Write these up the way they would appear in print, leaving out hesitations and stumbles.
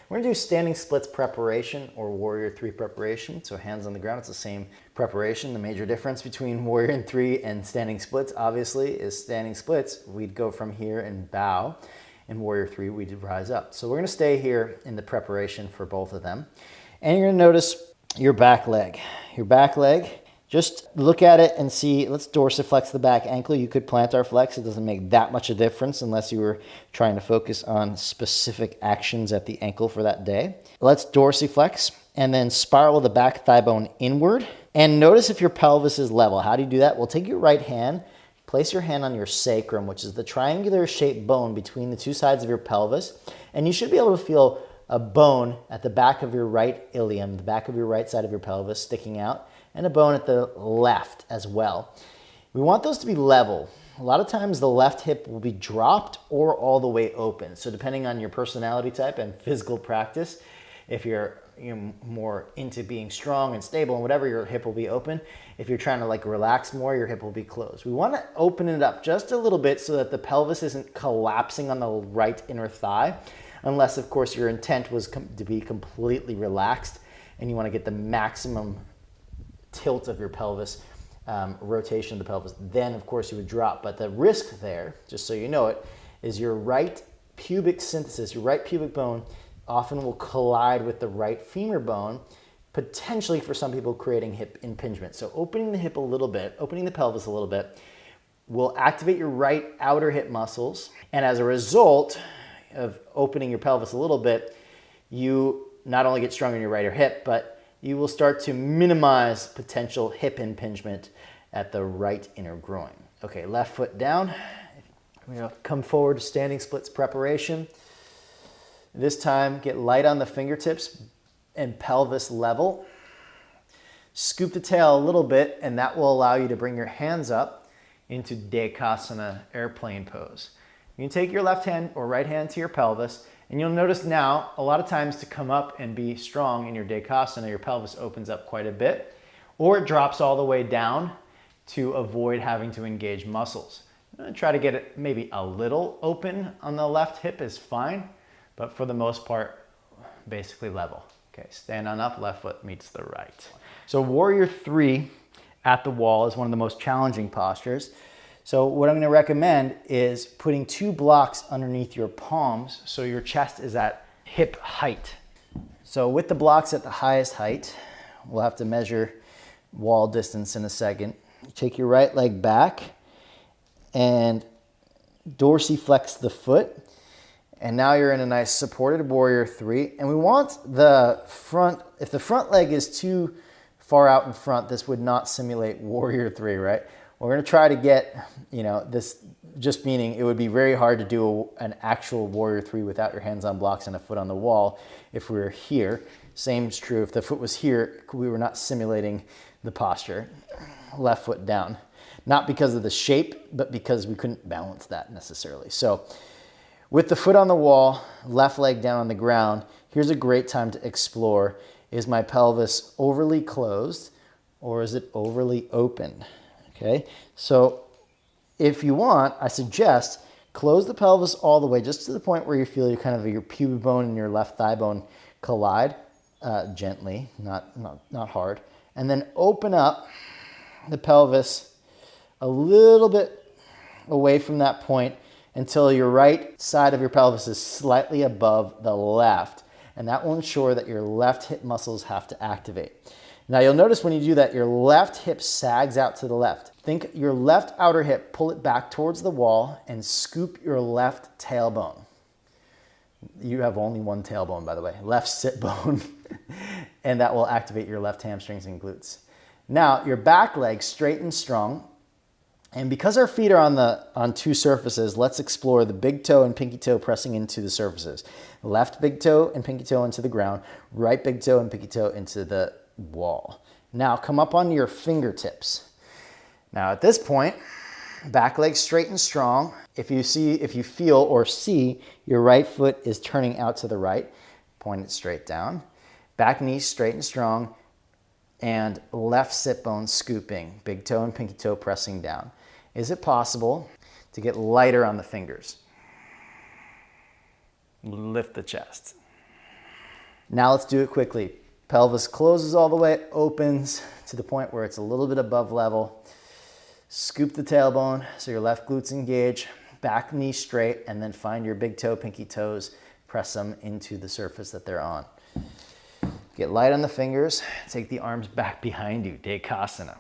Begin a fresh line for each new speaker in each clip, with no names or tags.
We're gonna do standing splits preparation or warrior three preparation. So hands on the ground, it's the same preparation. The major difference between warrior three and standing splits, obviously, is standing splits, we'd go from here and bow. In warrior three, we'd rise up. So we're gonna stay here in the preparation for both of them. And you're gonna notice your back leg. Your back leg, just look at it and see, let's dorsiflex the back ankle. You could plantar flex. It doesn't make that much a difference unless you were trying to focus on specific actions at the ankle for that day. Let's dorsiflex and then spiral the back thigh bone inward. And notice if your pelvis is level. How do you do that? Well, take your right hand, place your hand on your sacrum, which is the triangular shaped bone between the two sides of your pelvis. And you should be able to feel a bone at the back of your right ilium, the back of your right side of your pelvis sticking out, and a bone at the left as well. We want those to be level. A lot of times the left hip will be dropped or all the way open. So depending on your personality type and physical practice, if you're more into being strong and stable and whatever, your hip will be open. If you're trying to like relax more, your hip will be closed. We want to open it up just a little bit so that the pelvis isn't collapsing on the right inner thigh, unless of course your intent was to be completely relaxed and you want to get the maximum tilt of your pelvis, rotation of the pelvis, then of course you would drop. But the risk there, just so you know it, is your right pubic symphysis, your right pubic bone often will collide with the right femur bone, potentially for some people creating hip impingement. So opening the hip a little bit, opening the pelvis a little bit, will activate your right outer hip muscles. And as a result of opening your pelvis a little bit, you not only get stronger in your right hip, but you will start to minimize potential hip impingement at the right inner groin. Okay, left foot down. We're gonna come forward to standing splits preparation. This time, get light on the fingertips and pelvis level. Scoop the tail a little bit, and that will allow you to bring your hands up into Dekasana airplane pose. You can take your left hand or right hand to your pelvis, and you'll notice now, a lot of times to come up and be strong in your Dekasana, your pelvis opens up quite a bit, or it drops all the way down to avoid having to engage muscles. Try to get it maybe a little open on the left hip is fine, but for the most part, basically level. Okay, stand on up, left foot meets the right. So warrior three at the wall is one of the most challenging postures. So what I'm going to recommend is putting 2 blocks underneath your palms so your chest is at hip height. So with the blocks at the highest height, we'll have to measure wall distance in a second. Take your right leg back and dorsiflex the foot. And now you're in a nice supported warrior three. And we want the front, if the front leg is too far out in front, this would not simulate warrior three, right? We're going to try to get, this just meaning it would be very hard to do an actual warrior three without your hands on blocks and a foot on the wall if we were here. Same is true if the foot was here, we were not simulating the posture. Left foot down. Not because of the shape, but because we couldn't balance that necessarily. So with the foot on the wall, left leg down on the ground, here's a great time to explore. Is my pelvis overly closed or is it overly open? Okay, so if you want, I suggest close the pelvis all the way just to the point where you feel your pubic bone and your left thigh bone collide gently, not hard. And then open up the pelvis a little bit away from that point until your right side of your pelvis is slightly above the left. And that will ensure that your left hip muscles have to activate. Now you'll notice when you do that, your left hip sags out to the left. Think your left outer hip, pull it back towards the wall and scoop your left tailbone. You have only one tailbone, by the way, left sit bone. And that will activate your left hamstrings and glutes. Now your back leg straight and strong. And because our feet are on 2 surfaces, let's explore the big toe and pinky toe pressing into the surfaces. Left big toe and pinky toe into the ground, right big toe and pinky toe into the wall. Now come up on your fingertips. Now at this point, back leg straight and strong. If you feel or see your right foot is turning out to the right, point it straight down. Back knee straight and strong, and left sit bone scooping, big toe and pinky toe pressing down. Is it possible to get lighter on the fingers? Lift the chest. Now let's do it quickly. Pelvis closes all the way, opens to the point where it's a little bit above level. Scoop the tailbone so your left glutes engage, back knee straight, and then find your big toe, pinky toes, press them into the surface that they're on. Get light on the fingers, take the arms back behind you, Dekasana.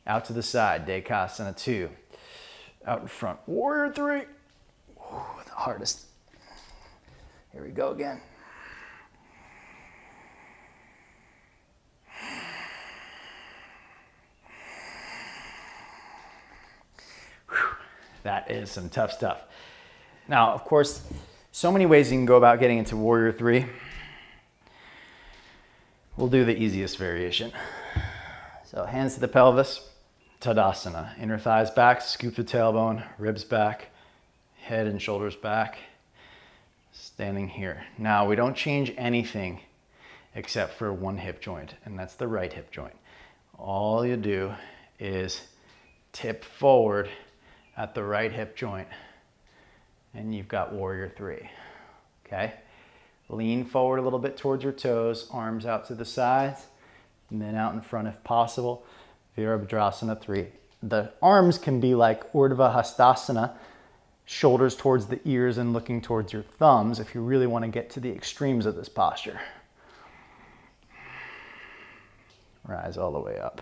Out to the side, Dekasana 2. Out in front, Warrior 3. The hardest. Here we go again. That is some tough stuff. Now, of course, so many ways you can go about getting into Warrior 3. We'll do the easiest variation. So hands to the pelvis, Tadasana. Inner thighs back, scoop the tailbone, ribs back, head and shoulders back. Standing here. Now, we don't change anything except for one hip joint, and that's the right hip joint. All you do is tip forward at the right hip joint, and you've got Warrior 3, okay? Lean forward a little bit towards your toes, arms out to the sides, and then out in front if possible, Virabhadrasana 3. The arms can be like Urdhva Hastasana, shoulders towards the ears and looking towards your thumbs if you really want to get to the extremes of this posture. Rise all the way up.